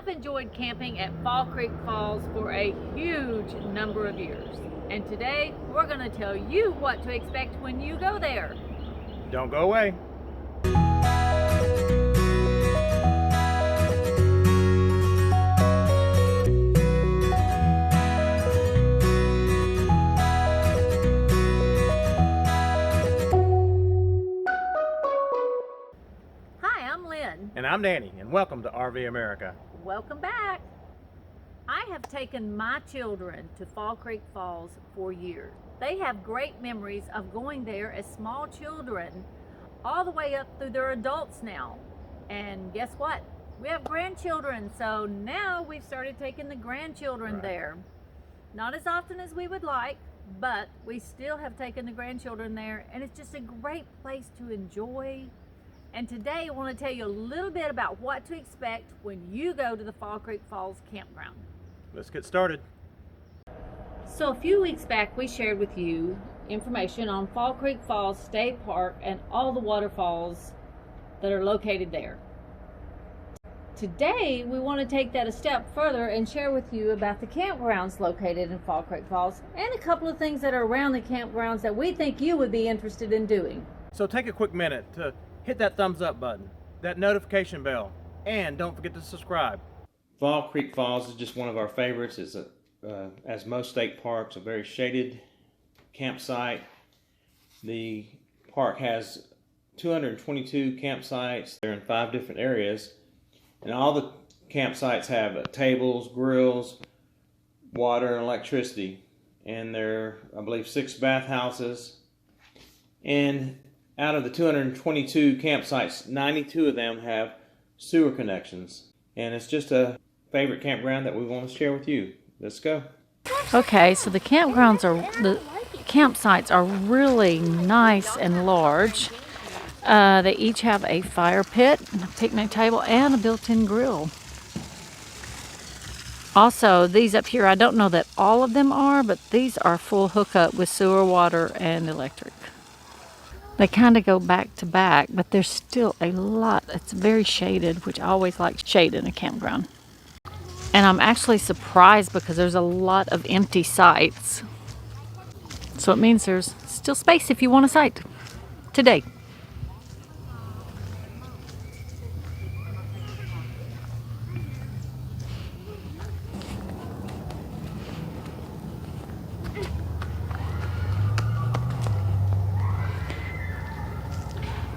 I've enjoyed camping at Fall Creek Falls for a huge number of years. And today we're going to tell you what to expect when you go there. Don't go away. Hi, I'm Lynn. And I'm Danny, and welcome to RV America. Welcome back. I have taken my children to Fall Creek Falls for years. They have great memories of going there as small children all the way up through their adults now. And guess what? We have grandchildren, so now we've started taking the grandchildren there. Not as often as we would like, but we still have taken the grandchildren there, and it's just a great place to enjoy. And today I want to tell you a little bit about what to expect when you go to the Fall Creek Falls campground. Let's get started. So a few weeks back we shared with you information on Fall Creek Falls State Park and all the waterfalls that are located there. Today we want to take that a step further and share with you about the campgrounds located in Fall Creek Falls and a couple of things that are around the campgrounds that we think you would be interested in doing. So take a quick minute to hit that thumbs up button, that notification bell, and don't forget to subscribe. Fall Creek Falls is just one of our favorites. It's as most state parks, a very shaded campsite. The park has 222 campsites. They're in 5 different areas, and all the campsites have tables, grills, water, and electricity. And there are, I believe, 6 bathhouses. And out of the 222 campsites, 92 of them have sewer connections. And it's just a favorite campground that we want to share with you. Let's go. Okay, so the campsites are really nice and large. They each have a fire pit, a picnic table, and a built-in grill. Also, these up here, I don't know that all of them are, but these are full hookup with sewer, water, and electric. They kind of go back to back, but there's still a lot. It's very shaded, which I always like shade in a campground. And I'm actually surprised because there's a lot of empty sites. So it means there's still space if you want a site today.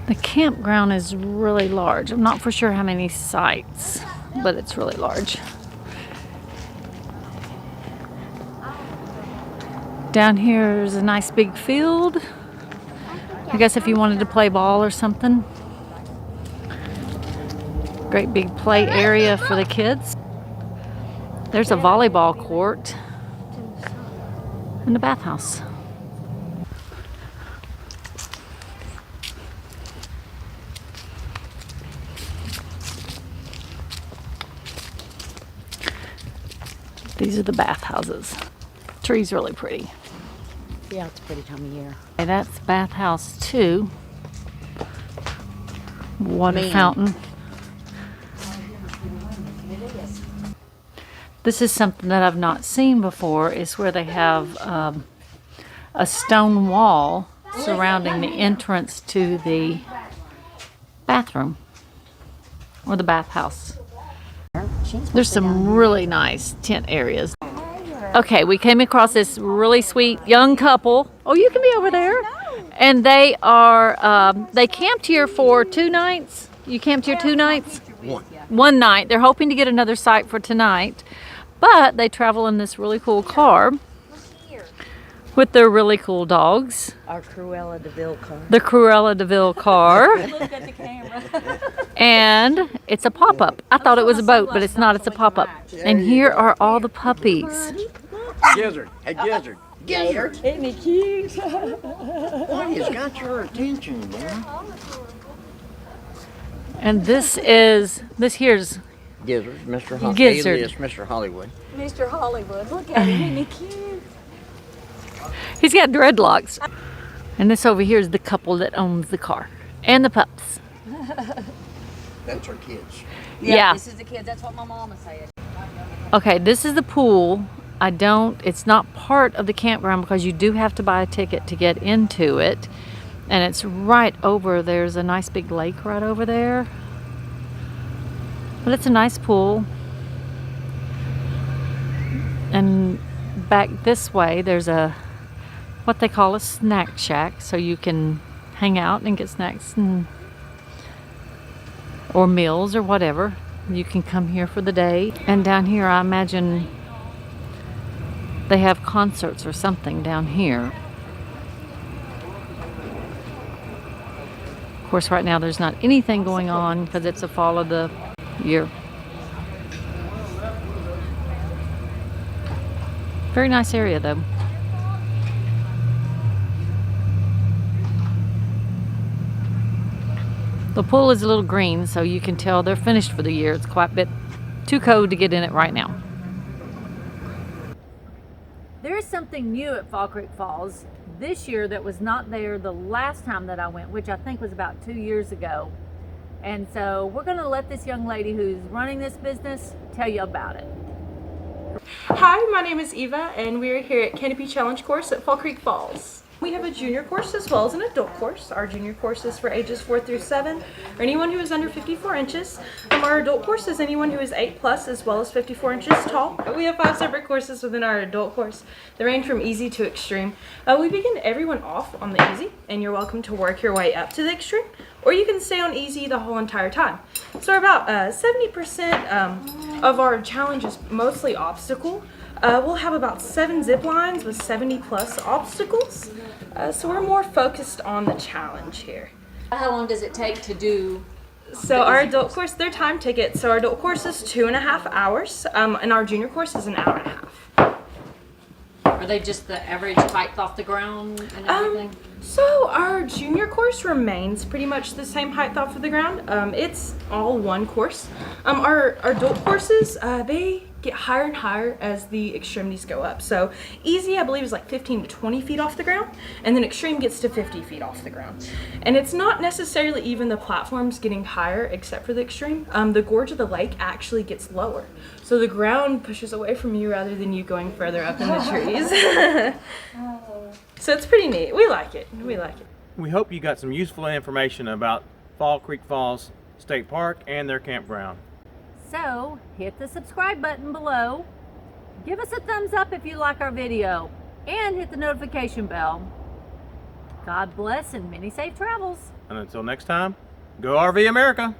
The campground is really large. I'm not for sure how many sites, but it's really large. Down here is a nice big field. I guess if you wanted to play ball or something. Great big play area for the kids. There's a volleyball court and a bathhouse. These are the bathhouses. Tree's really pretty. Yeah, it's a pretty time of year. Okay, that's bathhouse 2. Water fountain. This is something that I've not seen before, is where they have a stone wall surrounding the entrance to the bathroom or the bathhouse. There's some really nice tent areas. Okay, we came across this really sweet young couple. Oh, you can be over there. And they are, they camped here for 2 nights. You camped here 2 nights? One night. They're hoping to get another site for tonight. But they travel in this really cool car with their really cool dogs. Our Cruella de Vil car. The Cruella de Vil car. Look at the camera. And it's a pop-up. I thought it was a boat, but it's not. It's a pop-up. And here are all the puppies. Gizzard, hey Gizzard. Gizzard. Isn't he cute? What has got your attention, man? And this here's Gizzard, Mr. Hollywood. Gizzard. Alias Mr. Hollywood. Mr. Hollywood. Look at him. Isn't he cute? He's got dreadlocks. And this over here is the couple that owns the car and the pups. That's our kids. Yeah. This is the kids. That's what my mama said. Okay, this is the pool. It's not part of the campground because you do have to buy a ticket to get into it. And it's right over, there's a nice big lake right over there. But it's a nice pool. And back this way, there's what they call a snack shack. So you can hang out and get snacks or meals or whatever. You can come here for the day. And down here, I imagine they have concerts or something down here. Of course, right now there's not anything going on because it's the fall of the year. Very nice area though. The pool is a little green, so you can tell they're finished for the year. It's quite a bit too cold to get in it right now. There is something new at Fall Creek Falls this year that was not there the last time that I went, which I think was about 2 years ago. And so we're going to let this young lady who's running this business tell you about it. Hi, my name is Eva, and we're here at Canopy Challenge course at Fall Creek Falls. We have a junior course as well as an adult course. Our junior course is for ages 4 through 7, or anyone who is under 54 inches. Our adult course is anyone who is 8 plus as well as 54 inches tall. We have 5 separate courses within our adult course. They range from easy to extreme. We begin everyone off on the easy, and you're welcome to work your way up to the extreme, or you can stay on easy the whole entire time. So about 70% of our challenge is mostly obstacle. We'll have about 7 zip lines with 70 plus obstacles. So we're more focused on the challenge here. How long does it take to do? So our adult course, they're time tickets. So our adult course is 2.5 hours, and our junior course is 1.5 hours. Are they just the average height off the ground and everything? So our junior course remains pretty much the same height off of the ground. It's all one course. Our adult courses, they get higher and higher as the extremities go up. So easy, I believe, is like 15 to 20 feet off the ground, and then extreme gets to 50 feet off the ground. And it's not necessarily even the platforms getting higher except for the extreme. The gorge of the lake actually gets lower. So the ground pushes away from you rather than you going further up in the trees. So it's pretty neat. We like it. We like it. We hope you got some useful information about Fall Creek Falls State Park and their campground. So hit the subscribe button below. Give us a thumbs up if you like our video, and hit the notification bell. God bless and many safe travels. And until next time, go RV America!